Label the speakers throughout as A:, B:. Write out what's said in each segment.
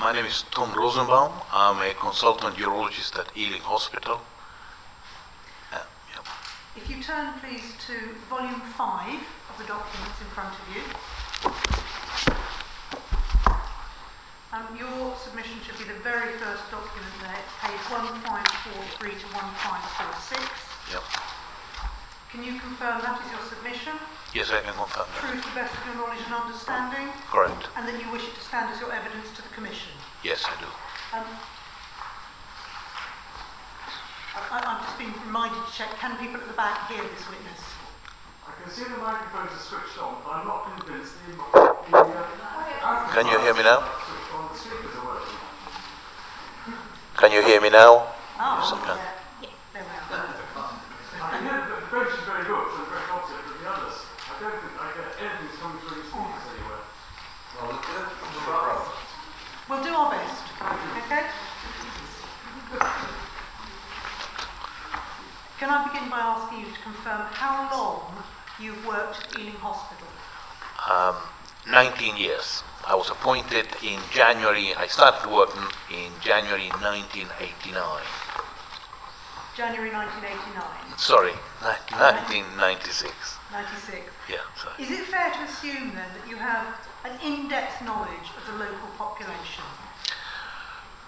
A: My name is Tom Rosenbaum. I'm a consultant urologist at Ealing Hospital.
B: If you turn please to volume 5 of the documents in front of you. Your submission should be the very first document there, page 1543 to 1546.
A: Yep.
B: Can you confirm that is your submission?
A: Yes, I can confirm that.
B: True to the best of your knowledge and understanding?
A: Correct.
B: And that you wish it to stand as your evidence to the Commission?
A: Yes, I do.
B: I've just been reminded to check, can people at the back hear this witness?
C: I can see the microphones are switched on, but I'm not convinced
A: Can you hear me now?
C: switched on, the speakers are working.
A: Can you hear me now?
B: Oh,
A: Yes, I can.
B: yeah. There we are.
C: I can hear the bench is very good, so very opposite from the others. I don't think I get anything coming through the speakers anywhere.
B: We'll do our best. Okay? Can I begin by asking you to confirm how long you've worked at Ealing Hospital?
A: 19 years. I was appointed in January. I started working in January 1989.
B: January 1989.
A: Sorry, 1996.
B: 96.
A: Yeah, sorry.
B: Is it fair to assume then that you have an in-depth knowledge of the local population?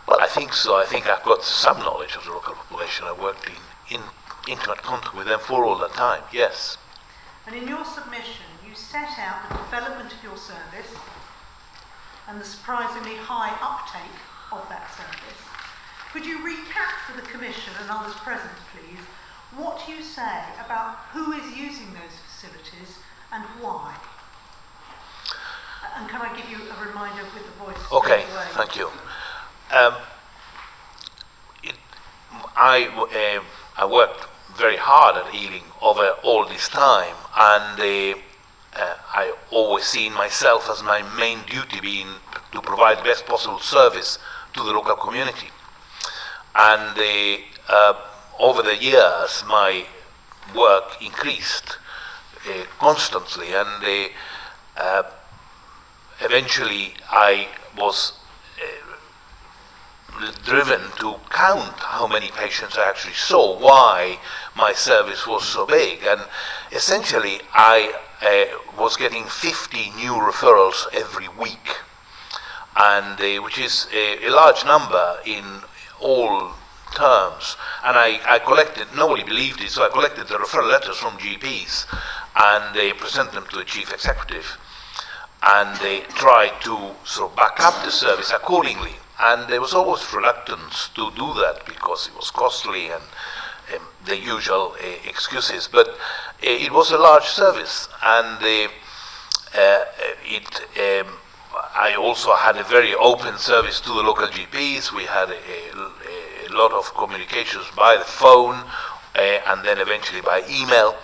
A: Well, I think so. I think I've got some knowledge of the local population. I worked in intimate contact with them for all the time, yes.
B: And in your submission, you set out the development of your service and the surprisingly high uptake of that service. Could you recap for the Commission and others present, please, what you say about who is using those facilities and why? And can I give you a reminder with the voice?
A: Okay,
B: straight away?
A: thank you. I worked very hard at Ealing over all this time, and I always seen myself as my main duty being to provide the best possible service to the local community. And over the years, my work increased constantly, and eventually I was driven to count how many patients I actually saw, why my service was so big. And essentially I was getting 50 new referrals every week, and which is a large number in all terms. And I collected, nobody believed it, so I collected the referral letters from GPs and present them to the chief executive, and they tried to sort of back up the service accordingly. And there was always reluctance to do that because it was costly and the usual excuses. But it was a large service, and I also had a very open service to the local GPs. We had a lot of communications by the phone and then eventually by email.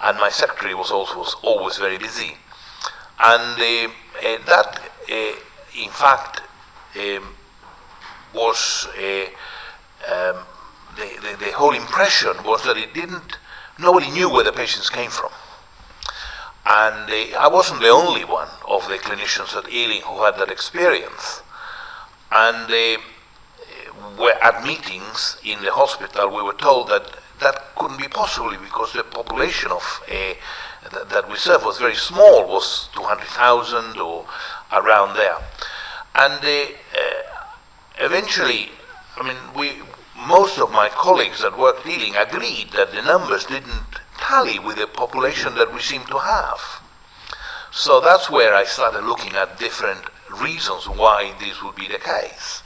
A: And my secretary was always very busy. And that, in fact, was the whole impression was that nobody knew where the patients came from. And I wasn't the only one of the clinicians at Ealing who had that experience. And at meetings in the hospital, we were told that that couldn't be possible because the population of that we serve was very small, was 200,000 or around there. And eventually, most of my colleagues that worked at Ealing agreed that the numbers didn't tally with the population that we seem to have. So that's where I started looking at different reasons why this would be the case.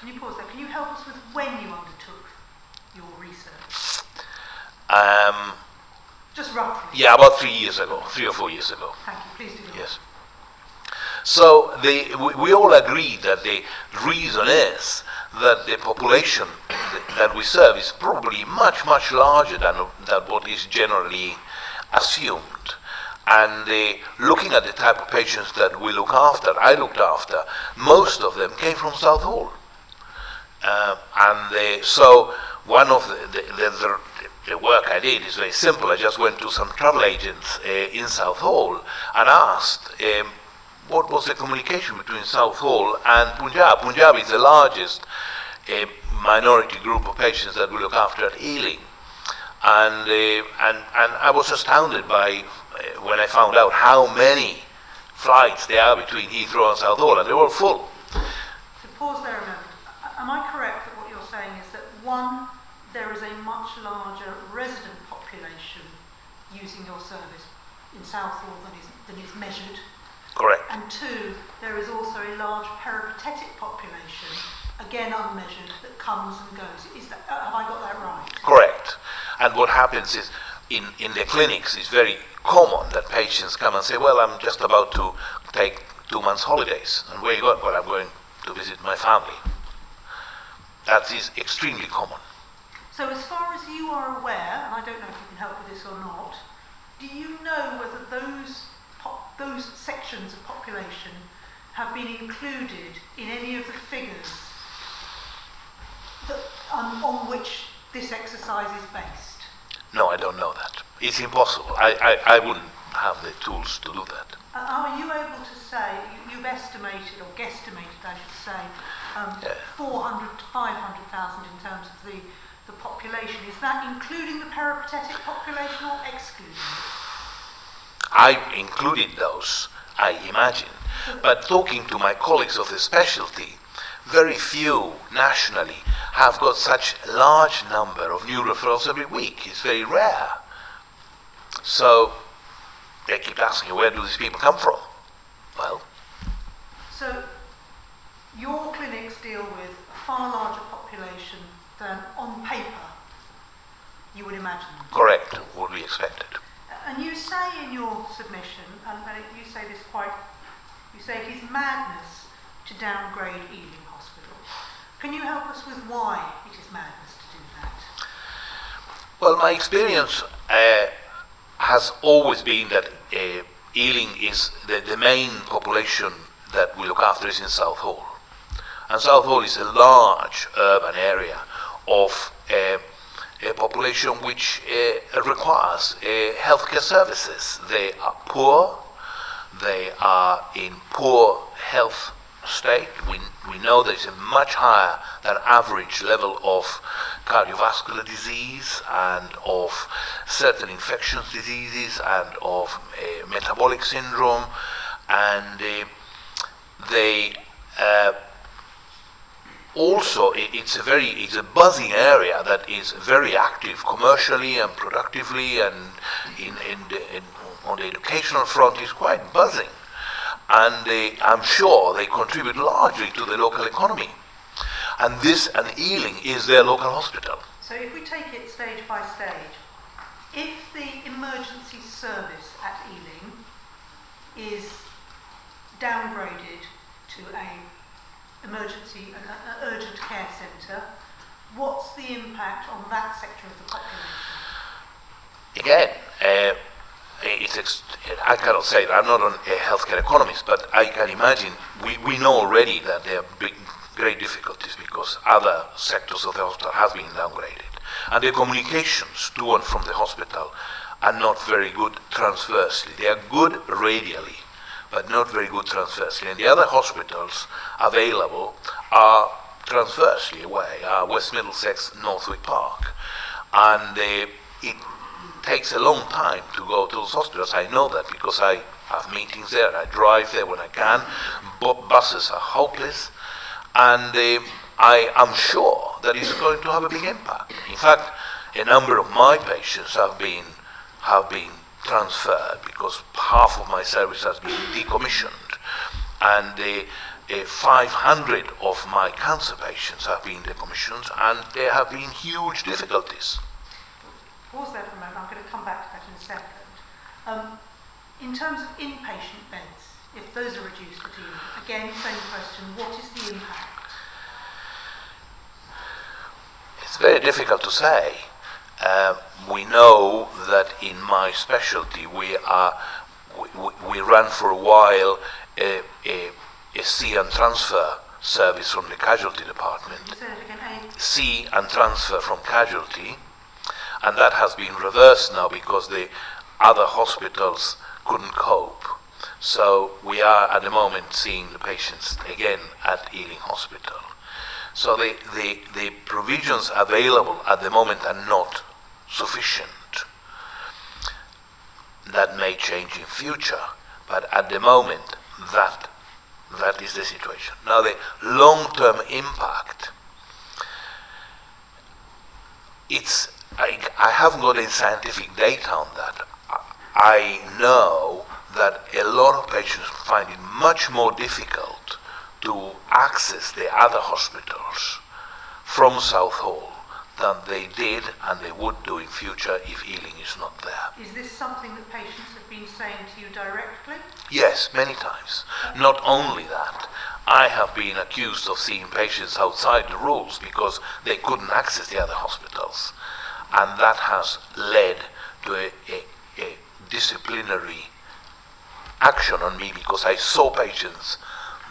B: Can you pause there? Can you help us with when you undertook your research? Just roughly.
A: Yeah, about 3 or 4 years ago.
B: Thank you. Please do.
A: Yes. So we all agree that the reason is that the population that we serve is probably much, much larger than what is generally assumed. And looking at the type of patients that I looked after, most of them came from South Hall. So one of the work I did is very simple. I just went to some travel agents in South Hall and asked, what was the communication between Southall and Punjab. Punjab is the largest minority group of patients that we look after at Ealing. And I was astounded by when I found out how many flights there are between Heathrow and Southall, and they were full.
B: To pause there a moment, am I correct that what you're saying is that one, there is a much larger resident population using your service in Southall than is measured?
A: Correct.
B: And two, there is also a large peripatetic population, again unmeasured, that comes and goes. Have I got that right?
A: Correct. And what happens is, in the clinics, it's very common that patients come and say, well, I'm just about to take 2 months holidays. And where you going? Well, I'm going to visit my family. That is extremely common.
B: So as far as you are aware, and I don't know if you can help with this or not, do you know whether those sections of population have been included in any of the figures that, on which this exercise is based?
A: No, I don't know that. It's impossible. I wouldn't have the tools to do that.
B: Are you able to say, you've estimated, or guesstimated I should say, 400 to 500,000 in terms of the population. Is that including the peripatetic population or excluding it?
A: I included those, I imagine. But talking to my colleagues of the specialty, very few nationally have got such a large number of new referrals every week. It's very rare. So they keep asking, where do these people come from? Well,
B: so your clinics deal with a far larger population than on paper you would imagine.
A: correct, would be expected.
B: And you say in your submission, and you say this you say it is madness to downgrade Ealing Hospital. Can you help us with why it is madness to do that?
A: Well, my experience has always been that Ealing is the main population that we look after is in Southall. And Southall is a large urban area of a population which requires healthcare services. They are poor, they are in poor health state. We know there is a much higher than average level of cardiovascular disease and of certain infectious diseases and of metabolic syndrome, and they also, it's a buzzing area that is very active commercially and productively, and on the educational front is quite buzzing. And I'm sure they contribute largely to the local economy. And Ealing is their local hospital.
B: So if we take it stage by stage, if the emergency service at Ealing is downgraded to an urgent care centre, what's the impact on that sector of the population?
A: Again, I cannot say that. I'm not a healthcare economist, but I can imagine we know already that there are great difficulties because other sectors of the hospital have been downgraded. And the communications to and from the hospital are not very good transversely. They are good radially, but not very good transversely. And the other hospitals available are transversely away, West Middlesex, Northwick Park. And it takes a long time to go to those hospitals. I know that because I have meetings there, I drive there when I can. Buses are hopeless. And I am sure that it's going to have a big impact. In fact, a number of my patients have been transferred because half of my service has been decommissioned, and 500 of my cancer patients have been decommissioned, and there have been huge difficulties.
B: Pause there for a moment. I'm going to come back to that in a second. In terms of inpatient beds, if those are reduced at Ealing, again, same question, what is the impact?
A: It's very difficult to say. We know that in my specialty we ran for a while a see and transfer service from the casualty department.
B: Say that again,
A: See and transfer from casualty, and that has been reversed now because the other hospitals couldn't cope. So we are at the moment seeing the patients again at Ealing Hospital. So the provisions available at the moment are not sufficient. That may change in future, but at the moment that is the situation. Now the long-term impact, I haven't got any scientific data on that. I know that a lot of patients find it much more difficult to access the other hospitals from Southall than they did and they would do in future if Ealing is not there.
B: Is this something that patients have been saying to you directly?
A: Yes, many times. Not only that, I have been accused of seeing patients outside the rules because they couldn't access the other hospitals. And that has led to a disciplinary action on me because I saw patients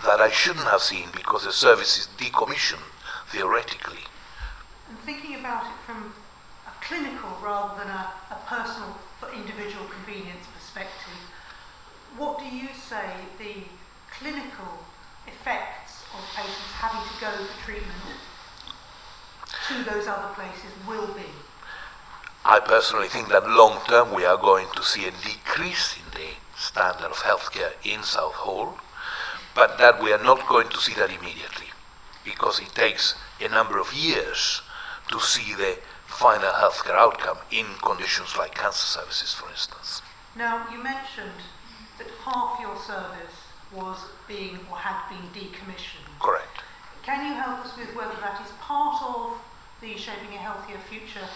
A: that I shouldn't have seen because the service is decommissioned, theoretically.
B: And thinking about it from a clinical rather than a personal, for individual convenience perspective, what do you say the clinical effects of patients having to go for treatment to those other places will be?
A: I personally think that long term we are going to see a decrease in the standard of healthcare in Southall, but that we are not going to see that immediately because it takes a number of years to see the final healthcare outcome in conditions like cancer services, for instance.
B: Now, you mentioned that half your service was being or had been decommissioned.
A: Correct.
B: Can you help us with whether that is part of the Shaping a Healthier Future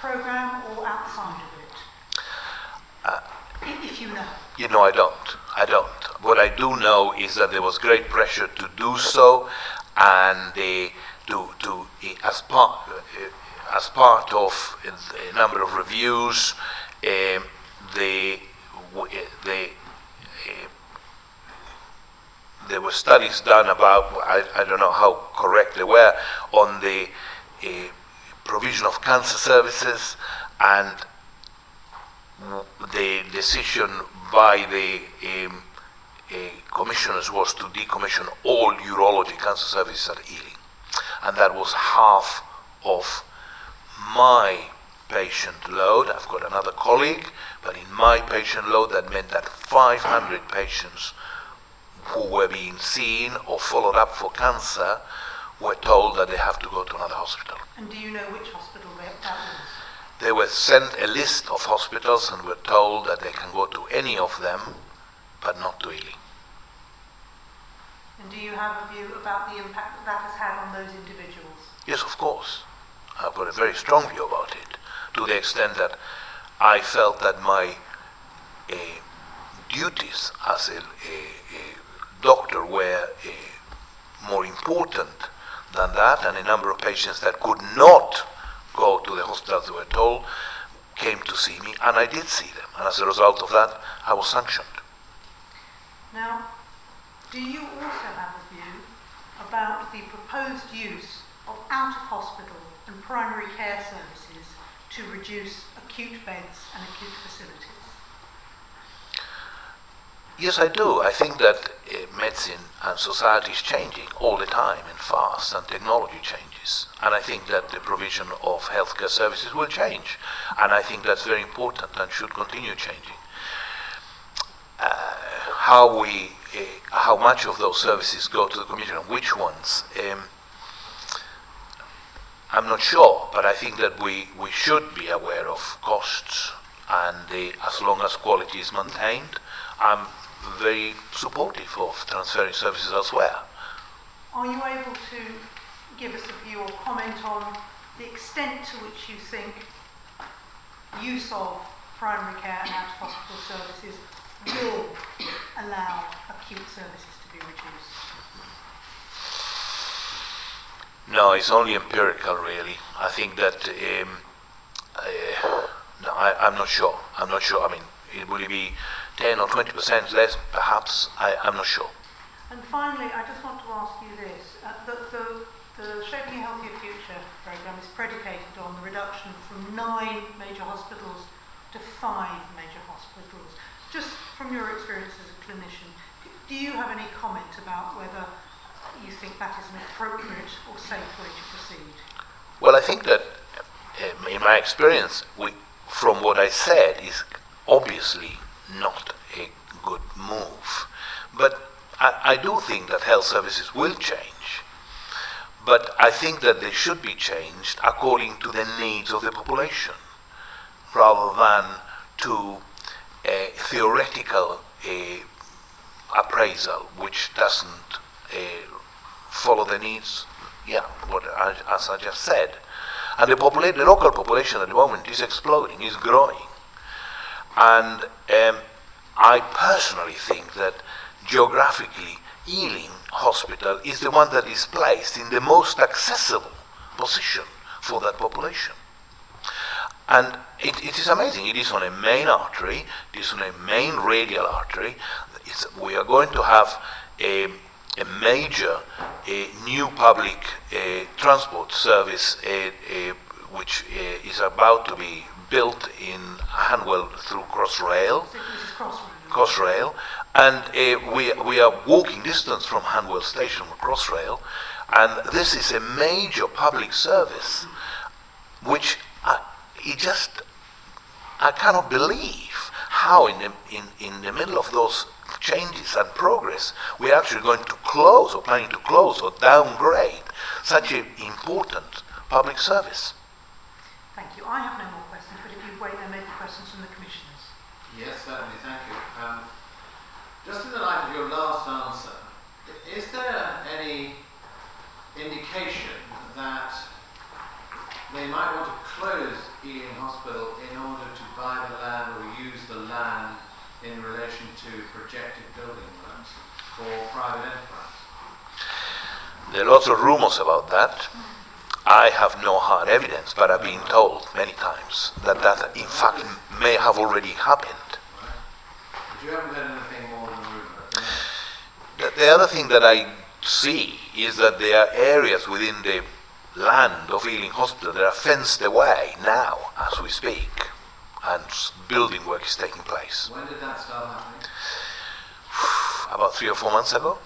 B: programme or outside of it? If you know.
A: You know, I don't. What I do know is that there was great pressure to do so, and as part of a number of reviews, there were studies done about, I don't know how correct they were, on the provision of cancer services, and the decision by the commissioners was to decommission all urology cancer services at Ealing. And that was half of my patient load. I've got another colleague, but in my patient load that meant that 500 patients who were being seen or followed up for cancer were told that they have to go to another hospital.
B: And do you know which hospital that was?
A: They were sent a list of hospitals and were told that they can go to any of them, but not to Ealing.
B: And do you have a view about the impact that has had on those individuals?
A: Yes, of course. I've got a very strong view about it, to the extent that I felt that my duties as a doctor were more important than that, and a number of patients that could not go to the hospitals they were told came to see me, and I did see them, and as a result of that I was sanctioned.
B: Now, do you also have a view about the proposed use of out-of-hospital and primary care services to reduce acute beds and acute facilities?
A: Yes, I do. I think that medicine and society is changing all the time and fast, and technology changes. And I think that the provision of healthcare services will change. And I think that's very important and should continue changing. How much of those services go to the community and which ones, I'm not sure, but I think that we should be aware of costs, and as long as quality is maintained, I'm very supportive of transferring services elsewhere.
B: Are you able to give us a view or comment on the extent to which you think use of primary care and out-of-hospital services will allow acute services to be reduced?
A: No, it's only empirical, really. I think that no, I'm not sure. I mean, will it be 10 or 20% less? Perhaps. I'm not sure.
B: And finally, I just want to ask you this: the Shaping a Healthier Future programme is predicated on the reduction from 9 major hospitals to 5 major hospitals. Just from your experience as a clinician, do you have any comment about whether you think that is an appropriate or safe way to proceed?
A: Well, I think that in my experience, from what I said, is obviously not a good move. But I do think that health services will change. But I think that they should be changed according to the needs of the population, rather than to a theoretical appraisal which doesn't follow the needs, as I just said. And the local population at the moment is exploding, is growing. And I personally think that geographically, Ealing Hospital is the one that is placed in the most accessible position for that population. And it is amazing. It is on a main artery, it is on a main radial artery. We are going to have a major new public transport service which is about to be built in Hanwell through Crossrail. Crossrail, and we are walking distance from Hanwell Station with Crossrail, and this is a major public service, which I cannot believe how in the middle of those changes and progress we are actually going to close or planning to close or downgrade such an important public service.
B: Thank you. I have no more questions, but if you wait, there may be questions from the commissioners.
D: Yes, certainly, thank you. Just in the light of your last answer, is there any indication that they might want to close Ealing Hospital in order to buy the land or use the land in relation to projected building works for private enterprise?
A: There are lots of rumors about that. I have no hard evidence, but I've been told many times that in fact may have already happened.
D: Right. But you haven't heard anything more than rumor?
A: The other thing that I see is that there are areas within the land of Ealing Hospital that are fenced away now as we speak, and building work is taking place.
D: When did that start happening?
A: About 3 or 4 months ago.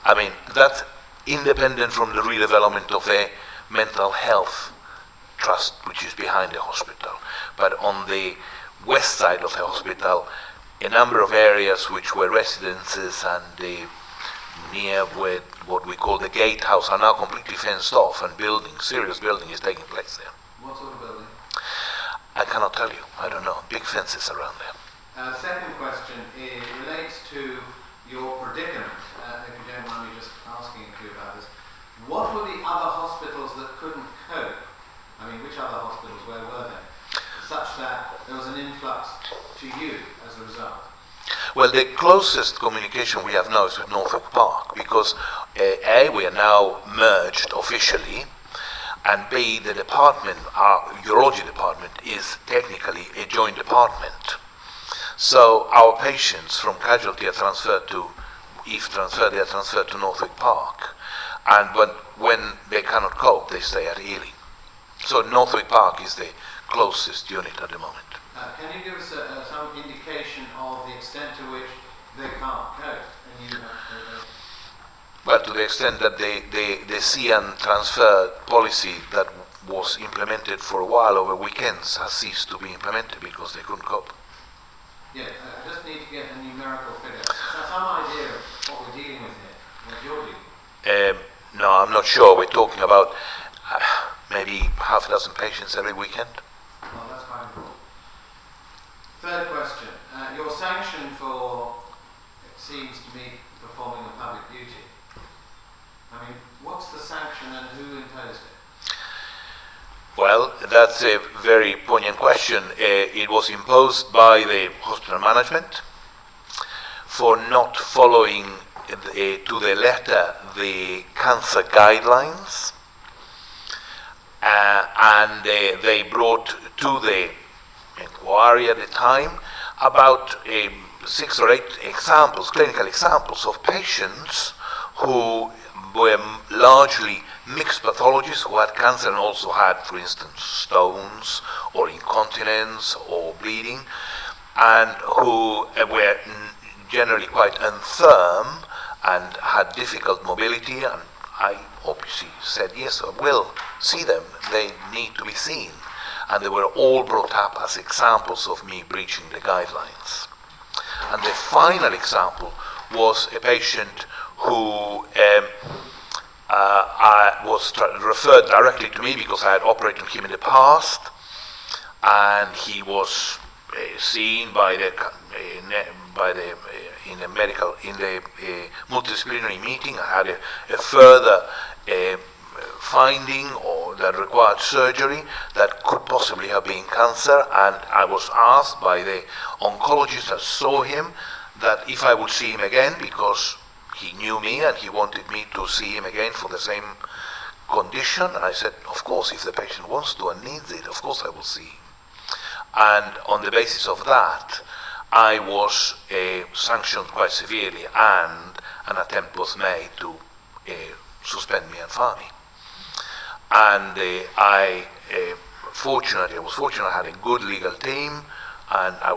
A: I mean, that's independent from the redevelopment of the mental health trust which is behind the hospital. But on the west side of the hospital, a number of areas which were residences and near where what we call the gatehouse are now completely fenced off, and serious building is taking place there.
D: What sort of building?
A: I cannot tell you. I don't know. Big fences around there.
D: Second question relates to your predicament. If you don't mind me just asking you about this. What were the other hospitals that couldn't cope? I mean, which other hospitals, where were they? Such that there was an influx to you as a result.
A: Well, the closest communication we have now is with Norfolk Park, because A, we are now merged officially, and B, the department, our urology department, is technically a joint department. So our patients from casualty are transferred to, if transferred, they are transferred to Norfolk Park. But when they cannot cope, they stay at Ealing. So Norfolk Park is the closest unit at the moment.
D: Can you give us some indication of the extent to which they can't cope? And you
A: Well, to the extent that the see and transfer policy that was implemented for a while over weekends has ceased to be implemented because they couldn't cope.
D: Yeah, I just need to get a numerical figure. So some idea of what we're dealing with here, what you're dealing with.
A: No, I'm not sure. We're talking about maybe half a dozen patients every weekend.
D: Well, that's quite important. Third question. Your sanction for, it seems to me, performing a public duty. I mean, what's the sanction and who imposed it?
A: Well, that's a very poignant question. It was imposed by the hospital management for not following to the letter the cancer guidelines, and they brought to the inquiry at the time about 6 or 8 examples, clinical examples of patients who were largely mixed pathologies, who had cancer and also had, for instance, stones or incontinence or bleeding, and who were generally quite infirm and had difficult mobility, and I obviously said, yes, I will see them. They need to be seen. And they were all brought up as examples of me breaching the guidelines. And the final example was a patient who was referred directly to me because I had operated on him in the past, and he was seen by the multidisciplinary meeting. I had a further finding or that required surgery that could possibly have been cancer, and I was asked by the oncologist that saw him that if I would see him again, because he knew me and he wanted me to see him again for the same condition. And I said, of course, if the patient wants to and needs it, of course I will see him. And on the basis of that, I was sanctioned quite severely, and an attempt was made to suspend me and fire me. And I was fortunate I had a good legal team, and I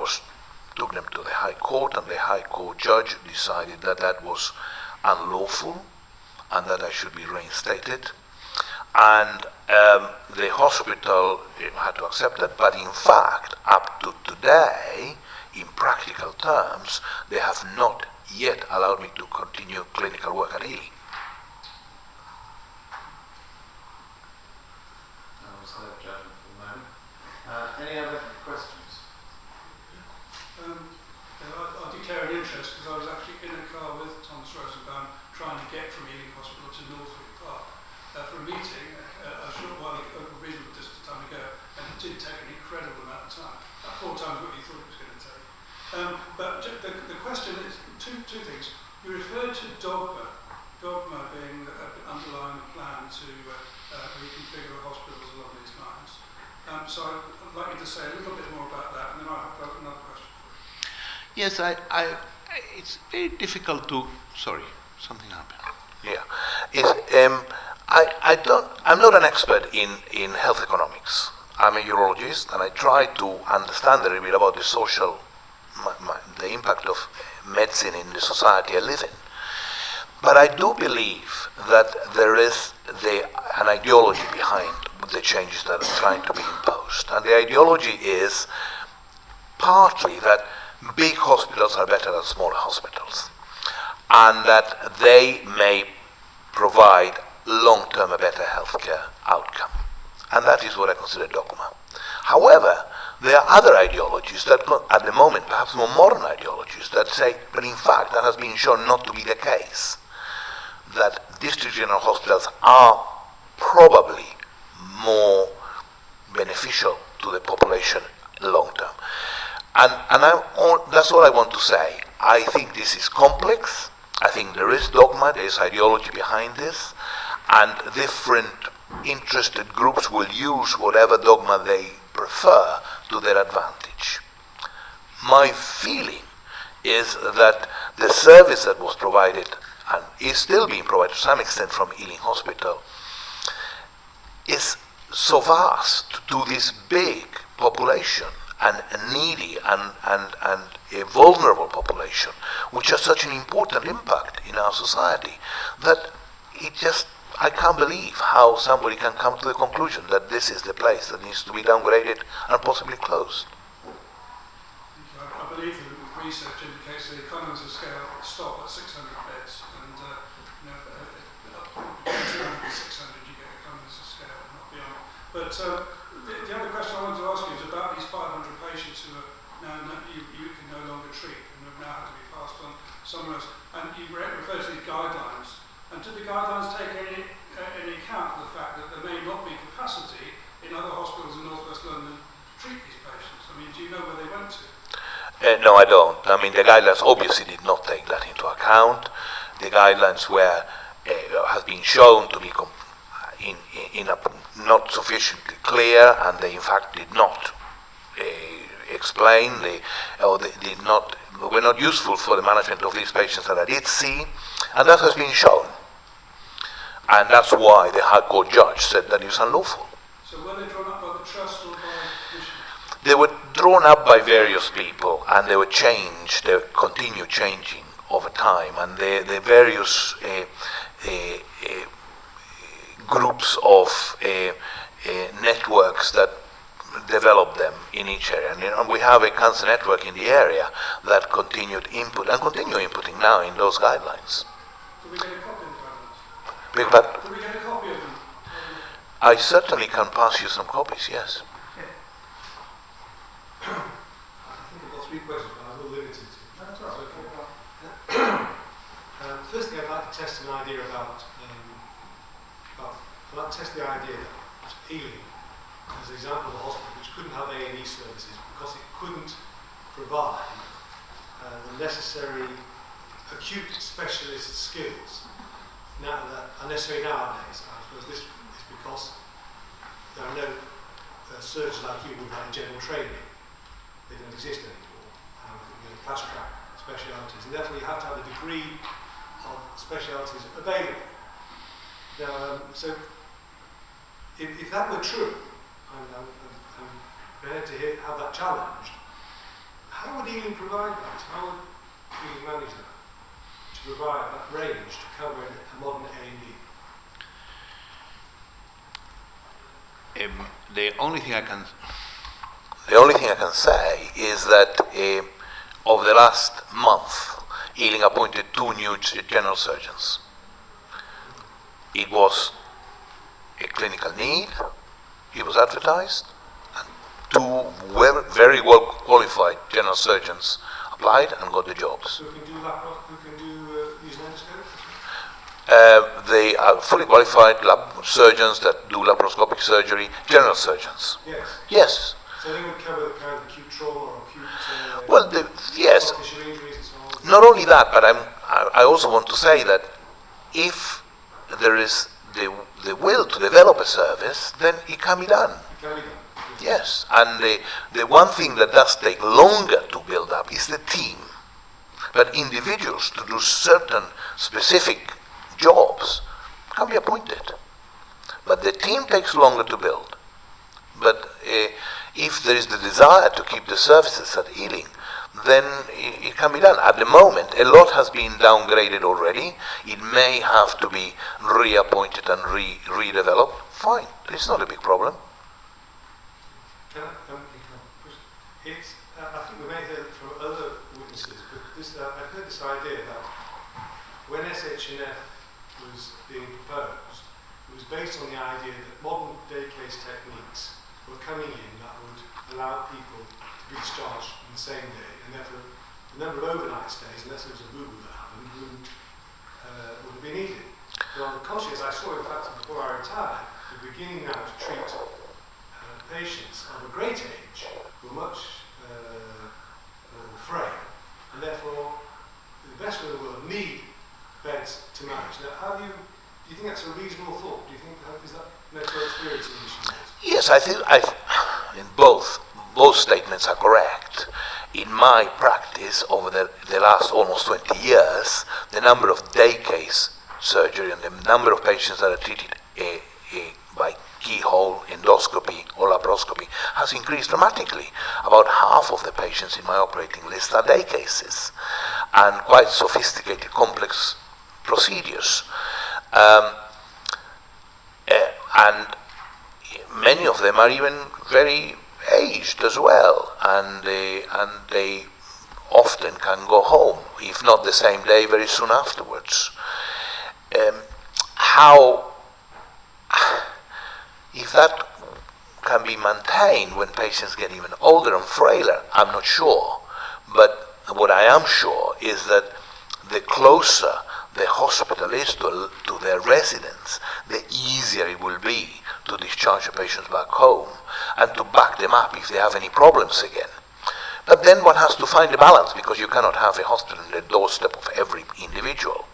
A: took them to the High Court, and the High Court judge decided that that was unlawful and that I should be reinstated. And the hospital had to accept it, but in fact, up to today, in practical terms, they have not yet allowed me to continue clinical work at Ealing.
D: Any other questions?
E: I'll declare an interest because I was actually in a car with Thomas Rosenbaum trying to get from Ealing Hospital to Northwood Park for a meeting a short while ago, a reasonable distance time ago, and it did take an incredible amount of time, about 4 times what you thought it was going to take. But the question is two things. You referred to dogma being underlying the plan to reconfigure the hospitals along these lines. So I'd like you to say a little bit more about that, and then I'll have another question for you.
A: Yes, it's very difficult to. Sorry, something happened. Yeah, I'm not an expert in health economics. I'm a urologist, and I try to understand a little bit about the social, the impact of medicine in the society I live in. But I do believe that there is an ideology behind the changes that are trying to be imposed. And the ideology is partly that big hospitals are better than smaller hospitals, and that they may provide long-term a better healthcare outcome. And that is what I consider dogma. However, there are other ideologies that, at the moment, perhaps more modern ideologies, that say, but in fact, that has been shown not to be the case, that district general hospitals are probably more beneficial to the population long term. And that's all I want to say. I think this is complex. I think there is dogma, there is ideology behind this, and different interested groups will use whatever dogma they prefer to their advantage. My feeling is that the service that was provided and is still being provided to some extent from Ealing Hospital is so vast to this big population and a needy and a vulnerable population, which has such an important impact in our society, that I can't believe how somebody can come to the conclusion that this is the place that needs to be downgraded and possibly closed.
E: I believe the research indicates that economies of scale stop at 600 beds, and up to 200 to 600 you get economies of scale, not beyond. But the other question I wanted to ask you is about these 500 patients who are now you can no longer treat and have now had to be passed on somewhere else. And you refer to these guidelines. And do the guidelines take any account of the fact that there may not be capacity in other hospitals in North West London to treat these patients? I mean, do you know where they went to?
A: No, I don't. I mean, the guidelines obviously did not take that into account. The guidelines have been shown to be not sufficiently clear, and they in fact did not explain. Were not useful for the management of these patients that I did see, and that has been shown. And that's why the High Court judge said that it was unlawful.
E: So were they drawn up by the trust or by the commission?
A: They were drawn up by various people, and they were changed, they continue changing over time, and the various groups of networks that develop them in each area. And we have a cancer network in the area that continued input and continue inputting now in those guidelines.
E: Could we get a copy of the guidelines?
A: But
E: Could we get a copy of them?
A: I certainly can pass you some copies, yes.
F: I think I've got 3 questions, but I will limit it to.
E: That's right.
F: First thing, I'd like to test an idea about I'd like to test the idea that Ealing, as an example of a hospital which couldn't have A&E services because it couldn't provide the necessary acute specialist skills now that are necessary nowadays. I suppose this is because there are no surgeons like you who've had a general training. They don't exist anymore. Fast track specialities, and therefore you have to have a degree of specialities available. Now, so if that were true, I'm prepared to have that challenged. How would Ealing provide that? How would Ealing manage that? To provide that range to cover a modern A&E?
A: The only thing I can say is that over the last month, Ealing appointed 2 new general surgeons. It was a clinical need, it was advertised, and 2 very well qualified general surgeons applied and got the jobs.
F: So who can do use an endoscope?
A: They are fully qualified surgeons that do laparoscopic surgery, general surgeons.
F: Yes.
A: Yes.
F: So they would cover the kind of acute trauma or acute
A: yes.
F: soft tissue injuries and so on.
A: Not only that, but I also want to say that if there is the will to develop a service, then it can be done.
F: It can be done.
A: Yes, and the one thing that does take longer to build up is the team. But individuals to do certain specific jobs can be appointed. But the team takes longer to build. But if there is the desire to keep the services at Ealing, then it can be done. At the moment, a lot has been downgraded already. It may have to be reappointed and redeveloped. Fine, it's not a big problem.
F: I think we may hear it from other witnesses, but I've heard this idea that when SHNF was being proposed, it was based on the idea that modern day case techniques were coming in that would allow people to be discharged on the same day, and therefore the number of overnight stays, unless there was a boo-boo that happened, wouldn't be needed. But on the contrary, as I saw in fact before I retired, we're beginning now to treat patients of a great age who are much frail, and therefore the best in the world need beds to manage. Now, do you think that's a reasonable thought? Do you think is that medical experience in this?
A: Yes, I think in both statements are correct. In my practice over the last almost 20 years, the number of day case surgery and the number of patients that are treated by keyhole, endoscopy or laparoscopy has increased dramatically. About half of the patients in my operating list are day cases and quite sophisticated, complex procedures. And many of them are even very aged as well, and they often can go home, if not the same day, very soon afterwards. If that can be maintained when patients get even older and frailer, I'm not sure. But what I am sure is that the closer the hospital is to their residents, the easier it will be to discharge the patients back home and to back them up if they have any problems again. But then one has to find a balance, because you cannot have a hospital on the doorstep of every individual.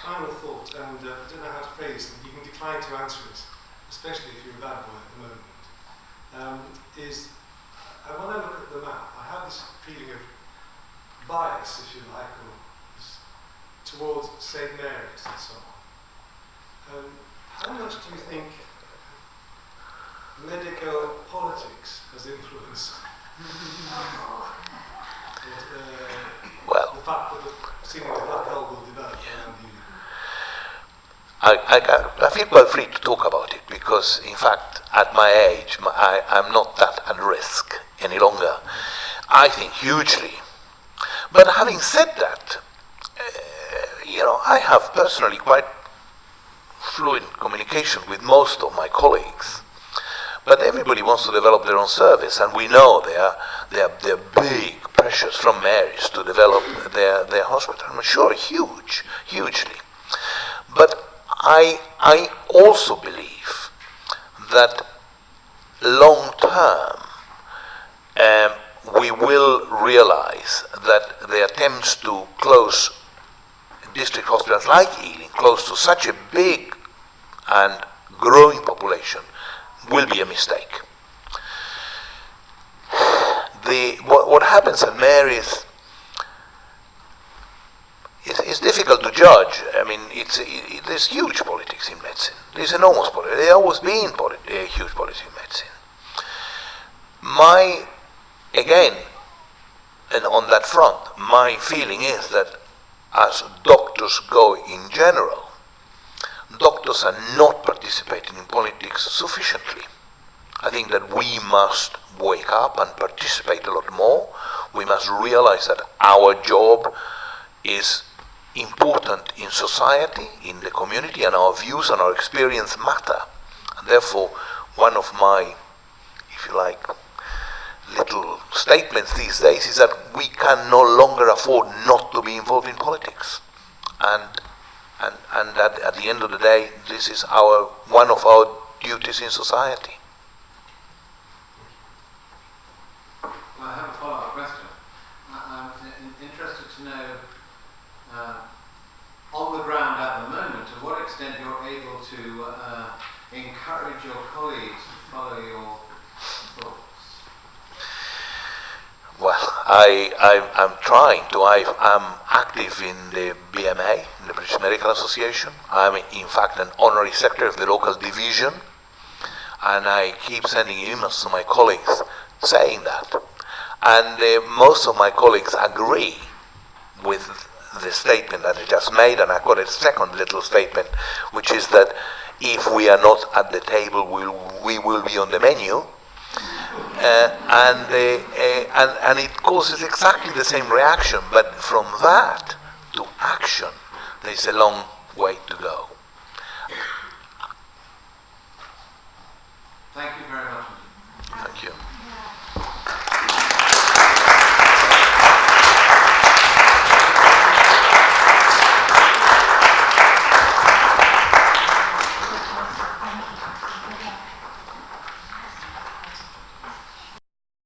F: Final thought, and I don't know how to phrase it, you can decline to answer it, especially if you're a bad boy at the moment, is when I look at the map, I have this feeling of bias, if you like, or towards St. Mary's and so on. How much do you think medical politics has influenced
A: Well,
F: the fact that a seemingly black hole will develop around you.
A: I feel quite free to talk about it because, in fact, at my age, I'm not that at risk any longer. I think hugely. But having said that, I have personally quite fluent communication with most of my colleagues. But everybody wants to develop their own service, and we know there are big pressures from Mary's to develop their hospital. I'm sure hugely. But I also believe that long term we will realize that the attempts to close district hospitals like Ealing, close to such a big and growing population, will be a mistake. What happens at Mary's it's difficult to judge. I mean, there's huge politics in medicine. There's enormous politics. There always been huge politics in medicine. And on that front, my feeling is that as doctors go in general, doctors are not participating in politics sufficiently. I think that we must wake up and participate a lot more. We must realize that our job is important in society, in the community, and our views and our experience matter. And therefore, one of my, if you like, little statements these days is that we can no longer afford not to be involved in politics. And that at the end of the day, this is one of our duties in society.
D: Well, I have a follow-up question. I'm interested to know, on the ground at the moment, to what extent you're able to encourage your colleagues to follow your thoughts.
A: Well, I'm trying to. I'm active in the BMA, in the British Medical Association. I'm in fact an honorary secretary of the local division, and I keep sending emails to my colleagues saying that. And most of my colleagues agree with the statement that I just made, and I've got a second little statement, which is that if we are not at the table, we will be on the menu. And it causes exactly the same reaction, but from that to action, there's a long way to go.
D: Thank you very much.
A: Thank you.